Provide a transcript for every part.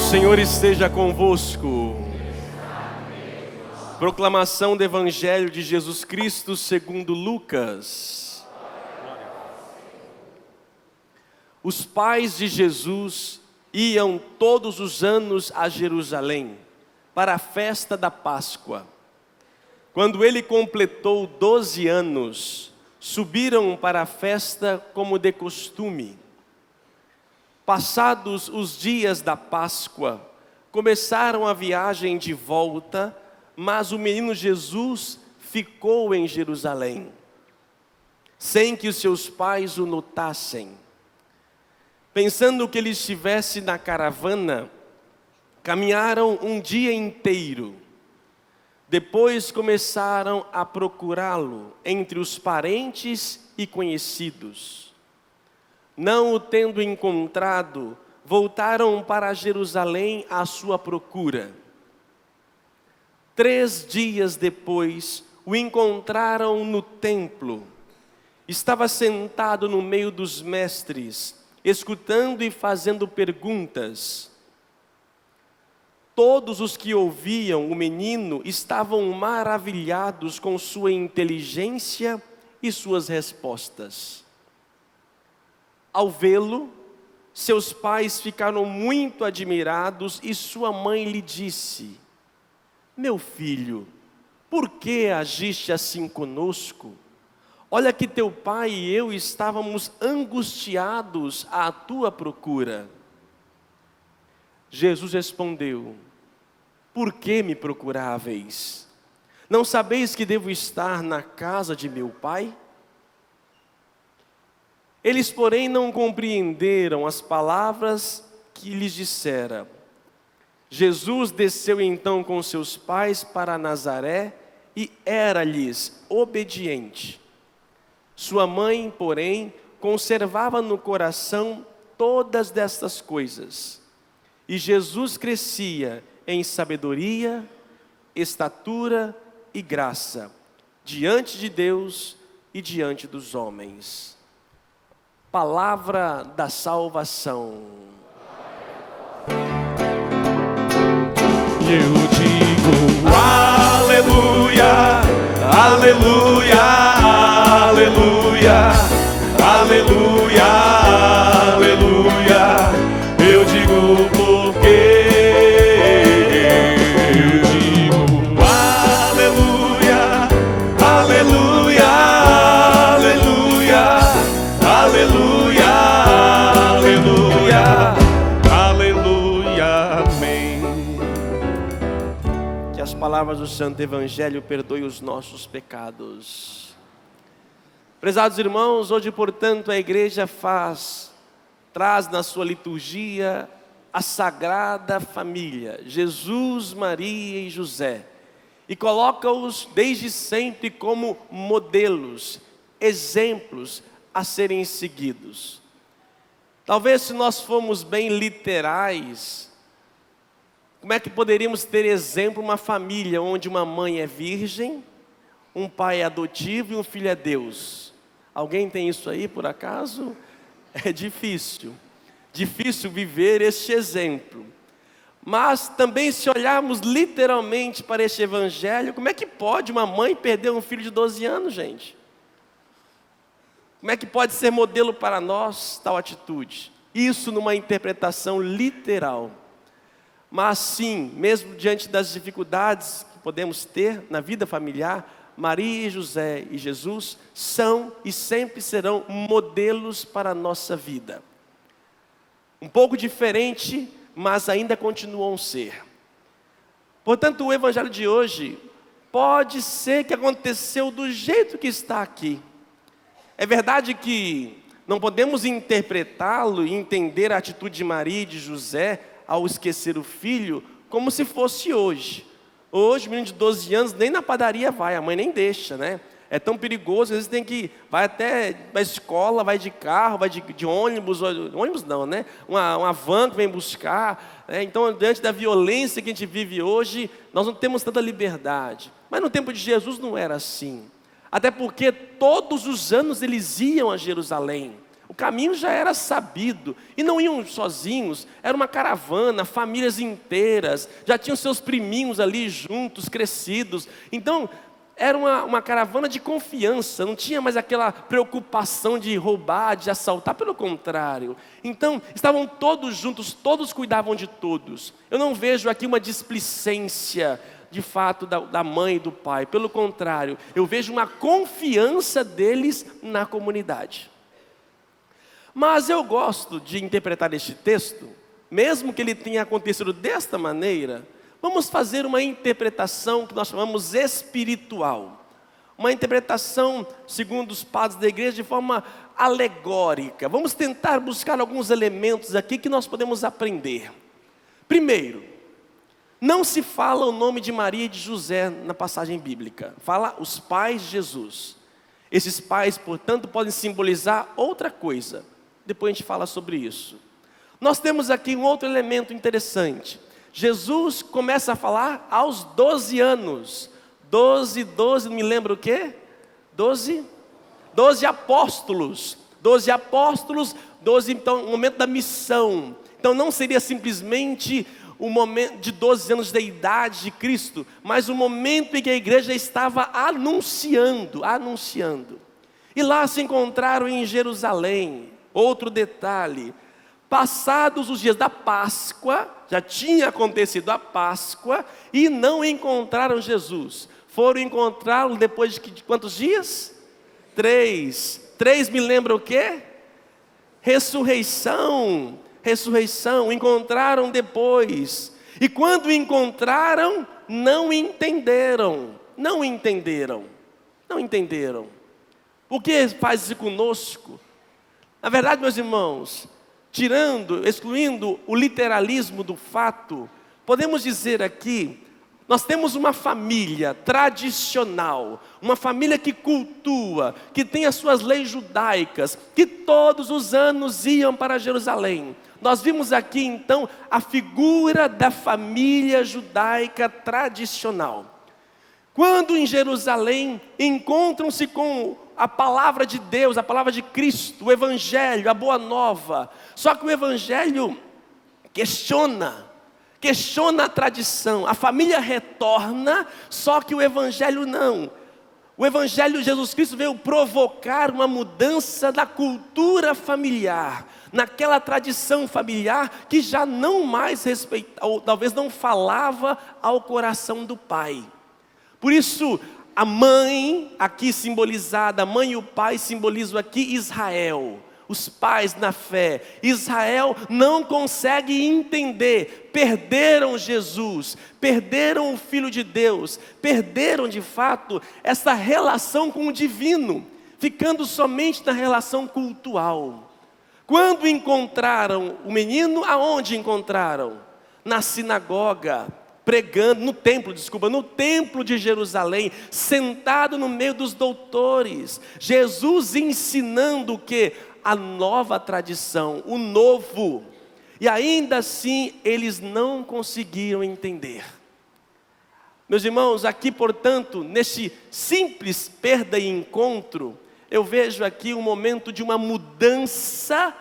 Senhor esteja convosco. Proclamação do Evangelho de Jesus Cristo segundo Lucas. Os pais de Jesus iam todos os anos a Jerusalém para a festa da Páscoa. Quando ele completou 12 anos, subiram para a festa como de costume. Passados os dias da Páscoa, começaram a viagem de volta, mas o menino Jesus ficou em Jerusalém, sem que os seus pais o notassem. Pensando que ele estivesse na caravana, caminharam um dia inteiro. Depois começaram a procurá-lo entre os parentes e conhecidos. Não o tendo encontrado, voltaram para Jerusalém à sua procura. 3 dias depois, o encontraram no templo. Estava sentado no meio dos mestres, escutando e fazendo perguntas. Todos os que ouviam o menino estavam maravilhados com sua inteligência e suas respostas. Ao vê-lo, seus pais ficaram muito admirados e sua mãe lhe disse: "Meu filho, por que agiste assim conosco? Olha que teu pai e eu estávamos angustiados à tua procura." Jesus respondeu: "Por que me procuráveis? Não sabeis que devo estar na casa de meu pai?" Eles, porém, não compreenderam as palavras que lhes dissera. Jesus desceu então com seus pais para Nazaré e era-lhes obediente. Sua mãe, porém, conservava no coração todas destas coisas. E Jesus crescia em sabedoria, estatura e graça, diante de Deus e diante dos homens. Palavra da salvação. Eu digo aleluia, aleluia, aleluia, aleluia, aleluia. Eu digo porque eu digo aleluia, aleluia, aleluia, aleluia, aleluia, aleluia, amém. Que as palavras do Santo Evangelho perdoem os nossos pecados. Prezados irmãos, hoje, portanto, a igreja traz na sua liturgia a Sagrada Família, Jesus, Maria e José, e coloca-os desde sempre como modelos, exemplos a serem seguidos. Talvez, se nós formos bem literais, como é que poderíamos ter exemplo uma família onde uma mãe é virgem, um pai é adotivo e um filho é Deus? Alguém tem isso aí por acaso? É difícil viver este exemplo. Mas também, se olharmos literalmente para este evangelho, como é que pode uma mãe perder um filho de 12 anos, gente? Como é que pode ser modelo para nós tal atitude? Isso numa interpretação literal. Mas sim, mesmo diante das dificuldades que podemos ter na vida familiar, Maria, José e Jesus são e sempre serão modelos para a nossa vida. Um pouco diferente, mas ainda continuam a ser. Portanto, o evangelho de hoje pode ser que aconteceu do jeito que está aqui. É verdade que não podemos interpretá-lo e entender a atitude de Maria e de José ao esquecer o filho como se fosse hoje. Hoje, o menino de 12 anos nem na padaria vai, a mãe nem deixa, né? É tão perigoso, às vezes tem que, vai até para a escola, vai de carro, vai de ônibus, ônibus não, né? Uma van que vem buscar, né? Então, diante da violência que a gente vive hoje, nós não temos tanta liberdade. Mas no tempo de Jesus não era assim. Até porque todos os anos eles iam a Jerusalém. O caminho já era sabido, e não iam sozinhos, era uma caravana, famílias inteiras, já tinham seus priminhos ali juntos, crescidos. Então, era uma caravana de confiança, não tinha mais aquela preocupação de roubar, de assaltar, pelo contrário. Então, estavam todos juntos, todos cuidavam de todos. Eu não vejo aqui uma displicência, de fato, da mãe e do pai, pelo contrário, eu vejo uma confiança deles na comunidade. Mas eu gosto de interpretar este texto, mesmo que ele tenha acontecido desta maneira, vamos fazer uma interpretação que nós chamamos espiritual. Uma interpretação, segundo os padres da igreja, de forma alegórica. Vamos tentar buscar alguns elementos aqui que nós podemos aprender. Primeiro, não se fala o nome de Maria e de José na passagem bíblica. Fala os pais de Jesus. Esses pais, portanto, podem simbolizar outra coisa. Depois a gente fala sobre isso. Nós temos aqui um outro elemento interessante. Jesus começa a falar aos 12 anos. 12, não me lembro o quê? 12 apóstolos. 12 apóstolos, 12, então, o momento da missão. Então não seria simplesmente o momento de 12 anos da idade de Cristo, mas o momento em que a igreja estava anunciando. E lá se encontraram em Jerusalém. Outro detalhe, passados os dias da Páscoa, já tinha acontecido a Páscoa, e não encontraram Jesus. Foram encontrá-lo depois de quantos dias? 3 me lembra o quê? Ressurreição, encontraram depois. E quando encontraram, não entenderam. O que faz isso conosco? Na verdade, meus irmãos, excluindo o literalismo do fato, podemos dizer aqui, nós temos uma família tradicional, uma família que cultua, que tem as suas leis judaicas, que todos os anos iam para Jerusalém. Nós vimos aqui então a figura da família judaica tradicional. Quando em Jerusalém encontram-se com a palavra de Deus, a palavra de Cristo, o Evangelho, a Boa Nova. Só que o Evangelho questiona a tradição. A família retorna, só que o Evangelho não. O Evangelho de Jesus Cristo veio provocar uma mudança da cultura familiar, naquela tradição familiar que já não mais respeitava, ou talvez não falava ao coração do pai. Por isso, a mãe, aqui simbolizada, a mãe e o pai simbolizam aqui Israel, os pais na fé. Israel não consegue entender, perderam Jesus, perderam o Filho de Deus, perderam de fato essa relação com o divino, ficando somente na relação cultual. Quando encontraram o menino, aonde encontraram? Na sinagoga, pregando, no templo de Jerusalém, sentado no meio dos doutores. Jesus ensinando o quê? A nova tradição, o novo. E ainda assim, eles não conseguiram entender. Meus irmãos, aqui portanto, neste simples perda e encontro, eu vejo aqui um momento de uma mudança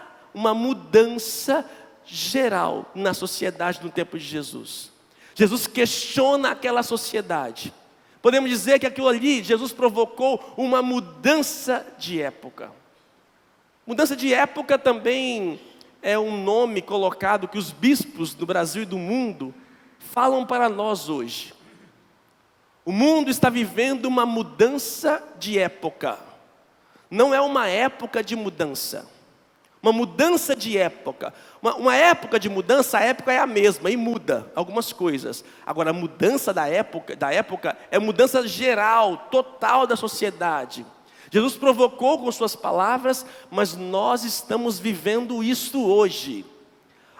geral na sociedade no tempo de Jesus. Jesus questiona aquela sociedade. Podemos dizer que aquilo ali, Jesus provocou uma mudança de época. Mudança de época também é um nome colocado que os bispos do Brasil e do mundo falam para nós hoje. O mundo está vivendo uma mudança de época. Não é uma época de mudança. Uma mudança de época. Uma época de mudança, a época é a mesma e muda algumas coisas. Agora, a mudança da época é mudança geral, total da sociedade. Jesus provocou com suas palavras, mas nós estamos vivendo isso hoje.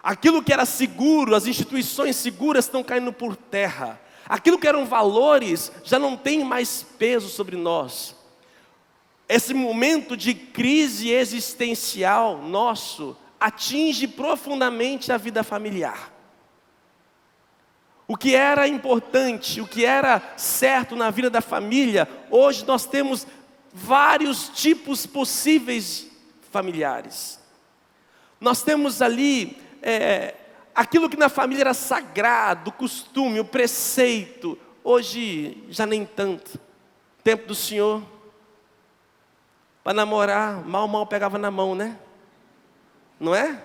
Aquilo que era seguro, as instituições seguras estão caindo por terra. Aquilo que eram valores já não tem mais peso sobre nós. Esse momento de crise existencial nosso atinge profundamente a vida familiar. O que era importante, o que era certo na vida da família, hoje nós temos vários tipos possíveis familiares. Nós temos ali aquilo que na família era sagrado, o costume, o preceito. Hoje já nem tanto. Tempo do Senhor, para namorar, mal pegava na mão, né? Não é?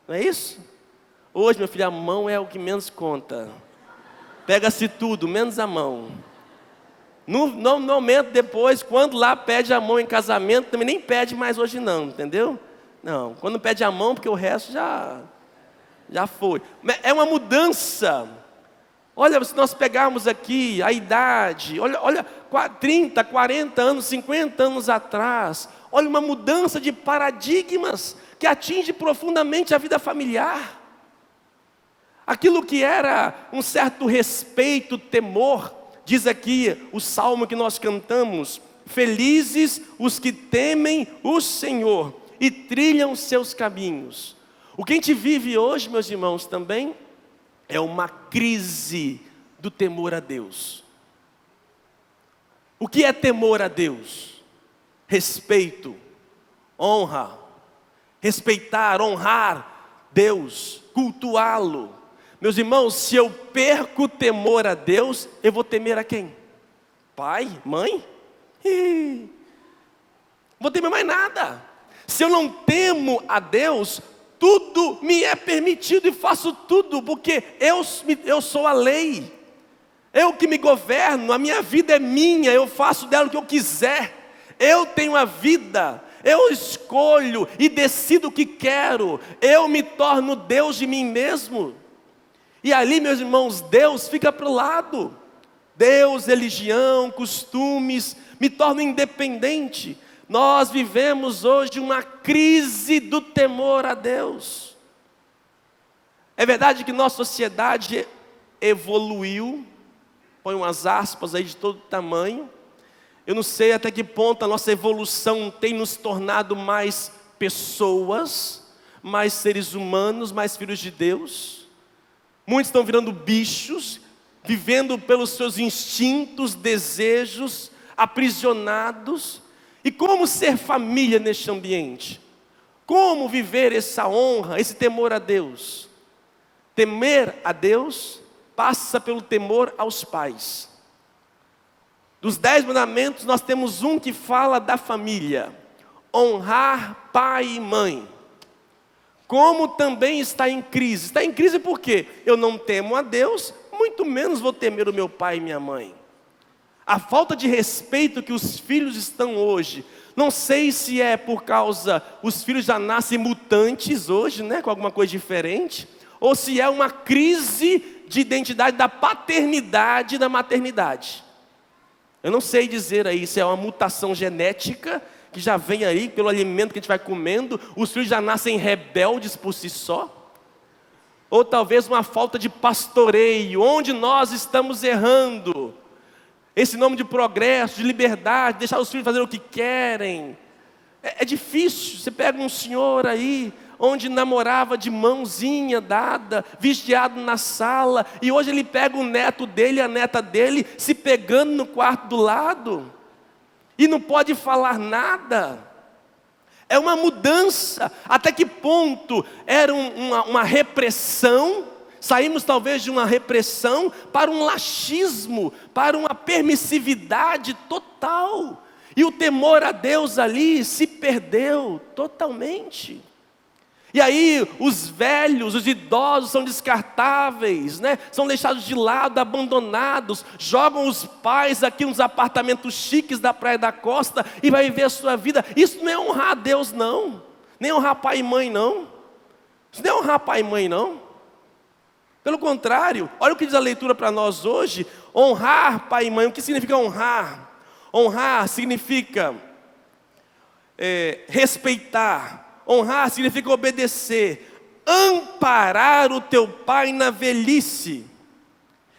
Não é isso? Hoje, meu filho, a mão é o que menos conta. Pega-se tudo, menos a mão. Normalmente depois, quando lá pede a mão em casamento, também nem pede mais hoje não, entendeu? Não, quando pede a mão, porque o resto já foi. É uma mudança. Olha, se nós pegarmos aqui a idade, olha 30, 40 anos, 50 anos atrás, olha uma mudança de paradigmas que atinge profundamente a vida familiar. Aquilo que era um certo respeito, temor, diz aqui o salmo que nós cantamos: felizes os que temem o Senhor e trilham seus caminhos. O que a gente vive hoje, meus irmãos, também é uma crise do temor a Deus. O que é temor a Deus? Respeito, honra, respeitar, honrar Deus, cultuá-lo. Meus irmãos, se eu perco o temor a Deus, eu vou temer a quem? Pai? Mãe? Vou temer mais nada. Se eu não temo a Deus, tudo me é permitido e faço tudo, porque eu sou a lei. Eu que me governo, a minha vida é minha, eu faço dela o que eu quiser. Eu tenho a vida, eu escolho e decido o que quero. Eu me torno Deus de mim mesmo. E ali, meus irmãos, Deus fica para o lado. Deus, religião, costumes, me torno independente. Nós vivemos hoje uma crise do temor a Deus. É verdade que nossa sociedade evoluiu, põe umas aspas aí de todo tamanho. Eu não sei até que ponto a nossa evolução tem nos tornado mais pessoas, mais seres humanos, mais filhos de Deus. Muitos estão virando bichos, vivendo pelos seus instintos, desejos, aprisionados. E como ser família neste ambiente? Como viver essa honra, esse temor a Deus? Temer a Deus passa pelo temor aos pais. Dos 10 mandamentos, nós temos um que fala da família: honrar pai e mãe. Como também está em crise. Está em crise por quê? Eu não temo a Deus, muito menos vou temer o meu pai e minha mãe. A falta de respeito que os filhos estão hoje, não sei se é por causa, os filhos já nascem mutantes hoje, né, com alguma coisa diferente, ou se é uma crise de identidade da paternidade e da maternidade. Eu não sei dizer aí se é uma mutação genética, que já vem aí pelo alimento que a gente vai comendo, os filhos já nascem rebeldes por si só, ou talvez uma falta de pastoreio, onde nós estamos errando. Esse nome de progresso, de liberdade, deixar os filhos fazer o que querem. É difícil. Você pega um senhor aí, onde namorava de mãozinha dada, vigiado na sala, e hoje ele pega o neto dele e a neta dele, se pegando no quarto do lado, e não pode falar nada. É uma mudança. Até que ponto era uma repressão? Saímos talvez de uma repressão para um laxismo, para uma permissividade total. E o temor a Deus ali se perdeu totalmente. E aí os velhos, os idosos são descartáveis, né? São deixados de lado, abandonados. Jogam os pais aqui nos apartamentos chiques da Praia da Costa e vai viver a sua vida. Isso não é honrar a Deus não. Nem honrar pai e mãe não. Isso não é honrar pai e mãe não. Pelo contrário, olha o que diz a leitura para nós hoje: honrar pai e mãe. O que significa honrar? Honrar significa respeitar. Honrar significa obedecer. Amparar o teu pai na velhice.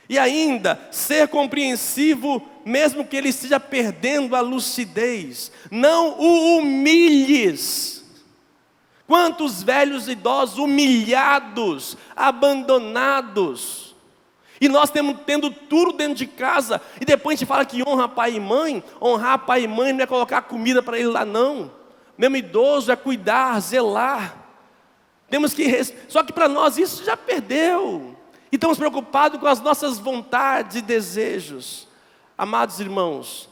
E ainda, ser compreensivo, mesmo que ele esteja perdendo a lucidez. Não o humilhes. Quantos velhos idosos humilhados, abandonados. E nós tendo tudo dentro de casa. E depois a gente fala que honra pai e mãe. Honrar pai e mãe não é colocar comida para ele lá não. Mesmo idoso é cuidar, zelar. Só que para nós isso já perdeu. E estamos preocupados com as nossas vontades e desejos. Amados irmãos,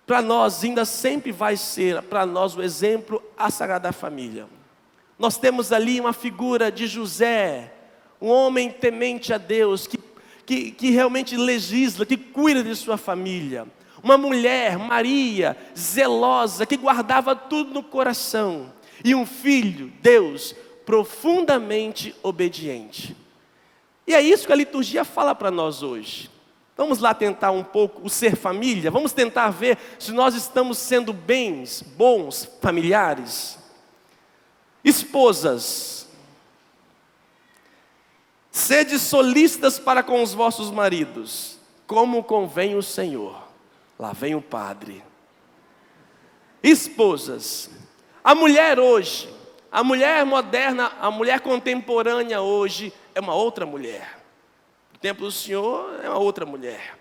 para nós ainda sempre vai ser, para nós o exemplo, a Sagrada Família. Nós temos ali uma figura de José, um homem temente a Deus, que realmente legisla, que cuida de sua família. Uma mulher, Maria, zelosa, que guardava tudo no coração. E um filho, Deus, profundamente obediente. E é isso que a liturgia fala para nós hoje. Vamos lá tentar um pouco o ser família? Vamos tentar ver se nós estamos sendo bons familiares? Esposas, sede solícitas para com os vossos maridos, como convém o Senhor. Lá vem o padre. Esposas, a mulher hoje, a mulher moderna, a mulher contemporânea hoje é uma outra mulher. No tempo do Senhor é uma outra mulher.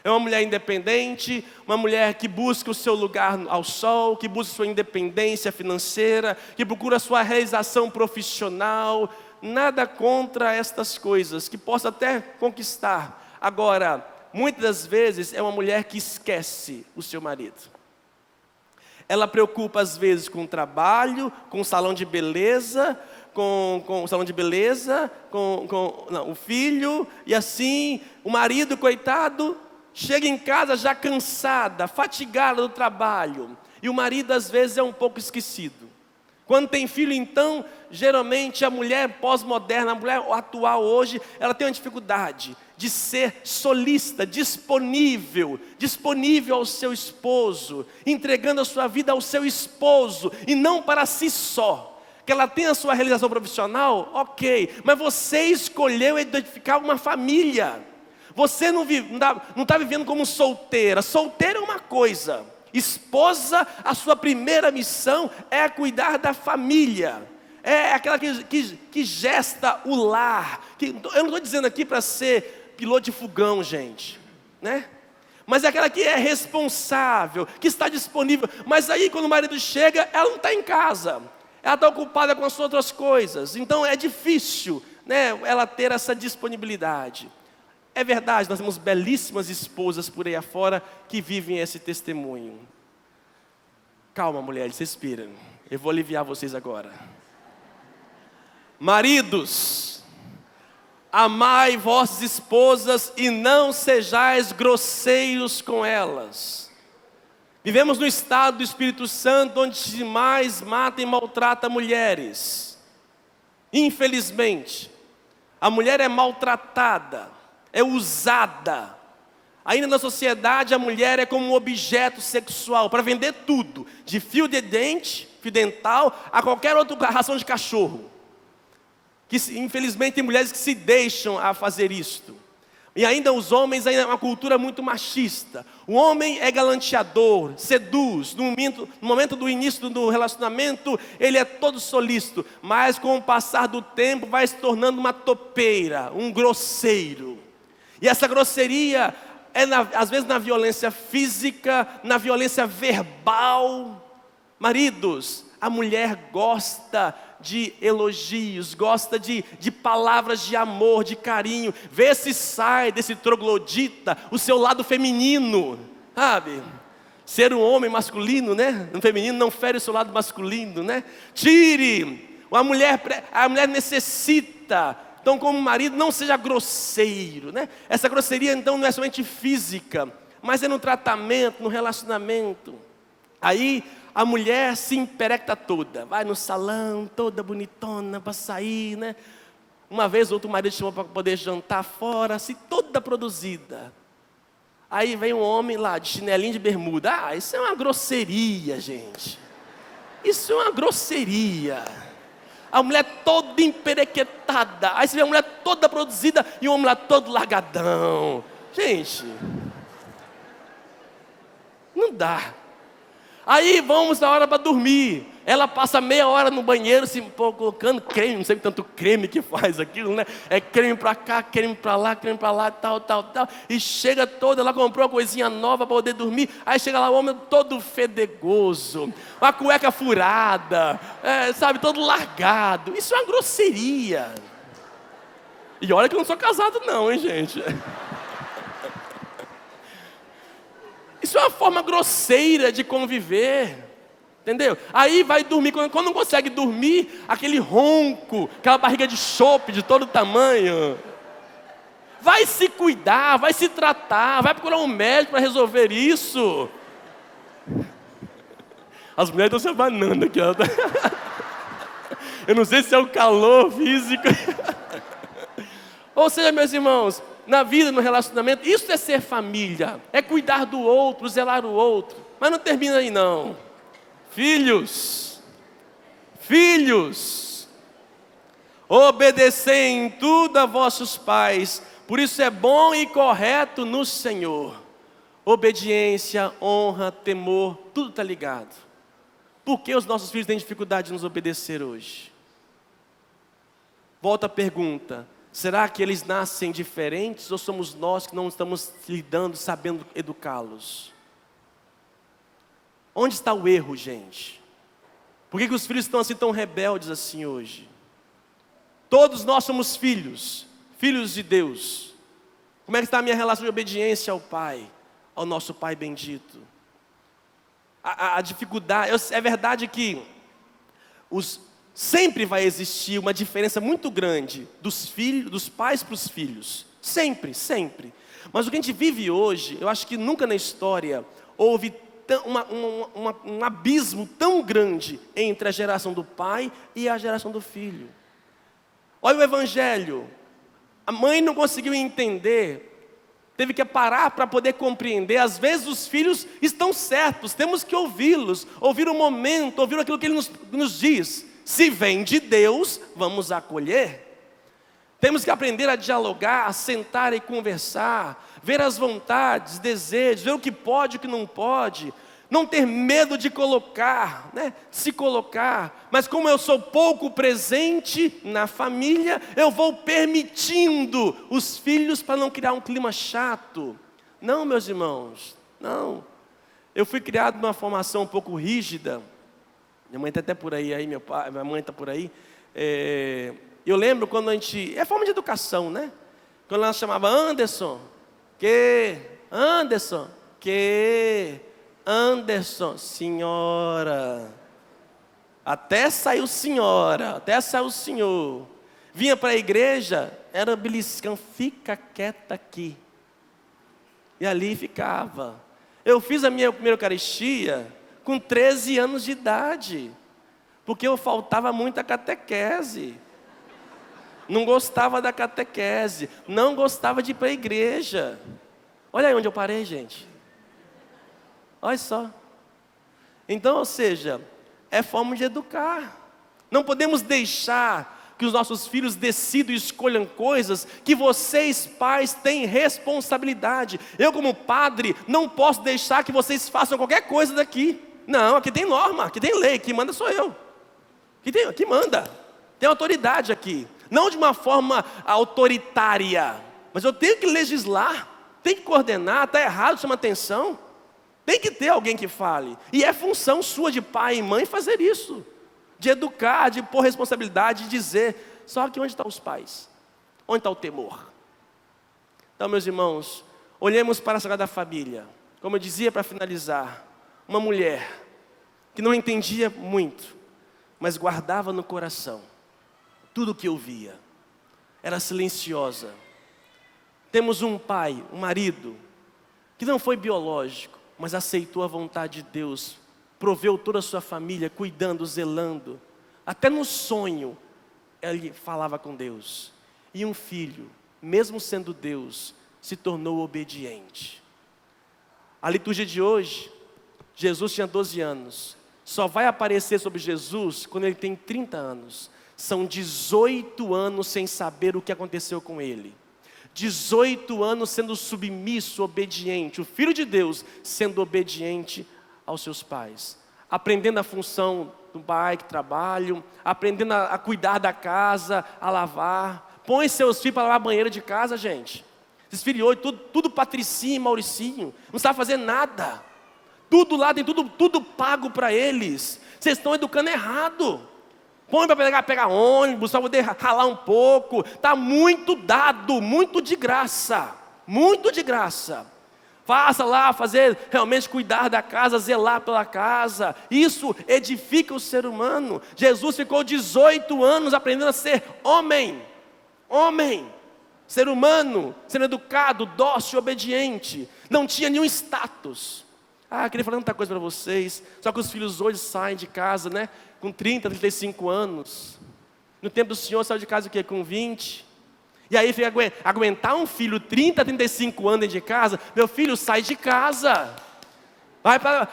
É uma mulher independente, uma mulher que busca o seu lugar ao sol, que busca sua independência financeira, que procura sua realização profissional. Nada contra estas coisas, que possa até conquistar. Agora, muitas das vezes é uma mulher que esquece o seu marido. Ela preocupa às vezes com o trabalho, com o salão de beleza, com o filho, e assim, o marido, coitado, chega em casa já cansada, fatigada do trabalho, e o marido às vezes é um pouco esquecido. Quando tem filho, então, geralmente a mulher pós-moderna, a mulher atual hoje, ela tem uma dificuldade de ser solícita, disponível ao seu esposo, entregando a sua vida ao seu esposo, e não para si só. Que ela tenha a sua realização profissional, ok, mas você escolheu edificar uma família. Você não está vivendo como solteira. Solteira é uma coisa. Esposa, a sua primeira missão é cuidar da família. É aquela que gesta o lar. Eu não estou dizendo aqui para ser piloto de fogão, gente, né? Mas é aquela que é responsável, que está disponível. Mas aí quando o marido chega, ela não está em casa. Ela está ocupada com as suas outras coisas. Então é difícil, né, ela ter essa disponibilidade. É verdade, nós temos belíssimas esposas por aí afora que vivem esse testemunho. Calma, mulheres, respiram. Eu vou aliviar vocês agora. Maridos, amai vossas esposas e não sejais grosseiros com elas. Vivemos no estado do Espírito Santo, onde mais mata e maltrata mulheres. Infelizmente, a mulher é maltratada, é usada. Ainda na sociedade, a mulher é como um objeto sexual para vender tudo, de fio de dente, fio dental, a qualquer outra ração de cachorro. Que infelizmente tem mulheres que se deixam a fazer isto. E ainda os homens, ainda é uma cultura muito machista. O homem é galanteador, seduz. No momento do início do relacionamento, ele é todo solícito. Mas com o passar do tempo, vai se tornando uma topeira, um grosseiro. E essa grosseria é às vezes na violência física, na violência verbal. Maridos, a mulher gosta de elogios, gosta de palavras de amor, de carinho. Vê se sai desse troglodita o seu lado feminino, sabe? Ser um homem masculino, né? Um feminino não fere o seu lado masculino, né? Tire! A mulher necessita. Então, como marido, não seja grosseiro, né? Essa grosseria, então, não é somente física, mas é no tratamento, no relacionamento. Aí a mulher se emperecta toda, vai no salão, toda bonitona para sair, né? Uma vez outro marido chamou para poder jantar fora, assim, toda produzida. Aí vem um homem lá, de chinelinho de bermuda. Ah, isso é uma grosseria, gente. Isso é uma grosseria. A mulher toda emperequetada. Aí você vê a mulher toda produzida e o homem lá todo largadão. Gente, não dá. Aí vamos na hora para dormir. Ela passa meia hora no banheiro, se colocando creme, não sei tanto creme que faz aquilo, né? É creme pra cá, creme pra lá, tal. E chega toda, ela comprou uma coisinha nova para poder dormir. Aí chega lá o homem todo fedegoso, uma cueca furada, sabe, todo largado. Isso é uma grosseria. E olha que eu não sou casado não, hein, gente? Isso é uma forma grosseira de conviver. Entendeu? Aí vai dormir, quando não consegue dormir, aquele ronco, aquela barriga de chope de todo tamanho. Vai se cuidar, vai se tratar, vai procurar um médico para resolver isso. As mulheres estão se abanando aqui. Ó. Eu não sei se é o calor físico. Ou seja, meus irmãos, na vida, no relacionamento, isso é ser família. É cuidar do outro, zelar o outro. Mas não termina aí não. Filhos, obedecei em tudo a vossos pais, por isso é bom e correto no Senhor. Obediência, honra, temor, tudo está ligado. Por que os nossos filhos têm dificuldade de nos obedecer hoje? Volta a pergunta, será que eles nascem diferentes ou somos nós que não estamos lidando, sabendo educá-los? Onde está o erro, gente? Por que os filhos estão assim tão rebeldes assim hoje? Todos nós somos filhos de Deus. Como é que está a minha relação de obediência ao Pai, ao nosso Pai bendito? A dificuldade, é verdade que sempre vai existir uma diferença muito grande dos pais para os filhos. Sempre. Mas o que a gente vive hoje, eu acho que nunca na história houve um abismo tão grande entre a geração do pai e a geração do filho. Olha o evangelho. A mãe não conseguiu entender, teve que parar para poder compreender. Às vezes os filhos estão certos, temos que ouvi-los, ouvir o momento, ouvir aquilo que ele nos diz. Se vem de Deus, vamos acolher. Temos que aprender a dialogar, a sentar e conversar, ver as vontades, desejos, ver o que pode e o que não pode. Não ter medo de se colocar. Mas como eu sou pouco presente na família, eu vou permitindo os filhos para não criar um clima chato. Não, meus irmãos, não. Eu fui criado numa formação um pouco rígida. Minha mãe está até por aí, minha mãe está por aí. Eu lembro quando a gente... É forma de educação, né? Quando ela chamava Anderson, senhora. Até saiu senhora, até saiu senhor. Vinha para a igreja, era beliscão, fica quieta aqui. E ali ficava. Eu fiz a minha primeira Eucaristia com 13 anos de idade. Porque eu faltava muita catequese. Não gostava da catequese. Não gostava de ir para a igreja. Olha aí onde eu parei, gente. Olha só. Então, ou seja, é forma de educar. Não podemos deixar que os nossos filhos decidam e escolham coisas que vocês, pais, têm responsabilidade. Eu, como padre, não posso deixar que vocês façam qualquer coisa daqui. Não, aqui tem norma, aqui tem lei, quem manda sou eu. Aqui manda. Tem autoridade aqui. Não de uma forma autoritária, mas eu tenho que legislar, tenho que coordenar, está errado, chama atenção. Tem que ter alguém que fale. E é função sua de pai e mãe fazer isso. De educar, de pôr responsabilidade, de dizer. Só que onde estão os pais? Onde está o temor? Então, meus irmãos, olhemos para a Sagrada Família. Como eu dizia para finalizar, uma mulher que não entendia muito, mas guardava no coração tudo o que ouvia. Era silenciosa. Temos um pai, um marido, que não foi biológico, mas aceitou a vontade de Deus, proveu toda a sua família, cuidando, zelando. Até no sonho, ele falava com Deus. E um filho, mesmo sendo Deus, se tornou obediente. A liturgia de hoje, Jesus tinha 12 anos. Só vai aparecer sobre Jesus quando ele tem 30 anos. São 18 anos sem saber o que aconteceu com ele. 18 anos sendo submisso, obediente. O Filho de Deus sendo obediente aos seus pais. Aprendendo a função do pai que trabalham, aprendendo a cuidar da casa, a lavar. Põe seus filhos para lavar banheiro de casa, gente. Esses filhos hoje, tudo Patricinho e Mauricinho, não sabe fazer nada. Tudo lá, tem tudo pago para eles. Vocês estão educando errado. Põe para pegar ônibus, para poder ralar um pouco. Está muito dado, muito de graça. Muito de graça. Faça lá, fazer realmente cuidar da casa, zelar pela casa. Isso edifica o ser humano. Jesus ficou 18 anos aprendendo a ser homem. Homem. Ser humano, sendo educado, dócil, obediente. Não tinha nenhum status. Queria falar tanta coisa para vocês. Só que os filhos hoje saem de casa, né? Com 30, 35 anos. No tempo do Senhor saiu de casa o quê? Com 20. E aí fica aguentar um filho 30, 35 anos dentro de casa. Meu filho, sai de casa.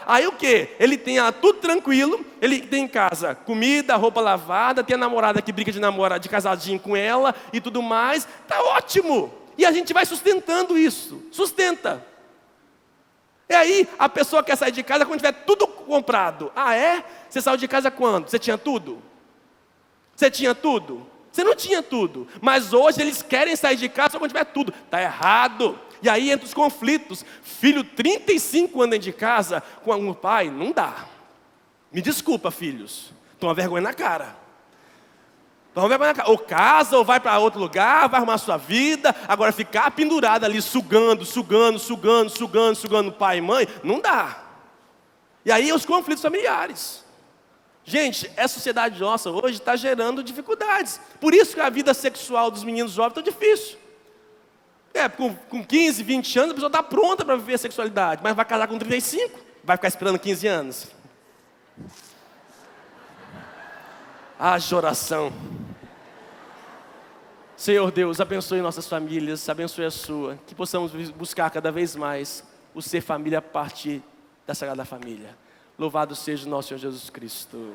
Aí o quê? Ele tem tudo tranquilo. Ele tem em casa comida, roupa lavada. Tem a namorada que briga de casadinho com ela e tudo mais. Tá ótimo. E a gente vai sustentando isso. Sustenta. E aí, a pessoa quer sair de casa quando tiver tudo comprado. Você saiu de casa quando? Você tinha tudo? Você tinha tudo? Você não tinha tudo. Mas hoje eles querem sair de casa só quando tiver tudo. Está errado. E aí entra os conflitos. Filho, 35 anos dentro de casa com um pai, não dá. Me desculpa, filhos. Toma vergonha na cara. Ou casa, ou vai para outro lugar, vai arrumar sua vida. Agora ficar pendurado ali, sugando pai e mãe, não dá. E aí os conflitos familiares. Gente, essa sociedade nossa hoje está gerando dificuldades. Por isso que a vida sexual dos meninos jovens está difícil. Com 15, 20 anos, a pessoa está pronta para viver a sexualidade. Mas vai casar com 35, vai ficar esperando 15 anos. Haja oração. Senhor Deus, abençoe nossas famílias, abençoe a sua. Que possamos buscar cada vez mais o ser família a partir da Sagrada Família. Louvado seja o nosso Senhor Jesus Cristo.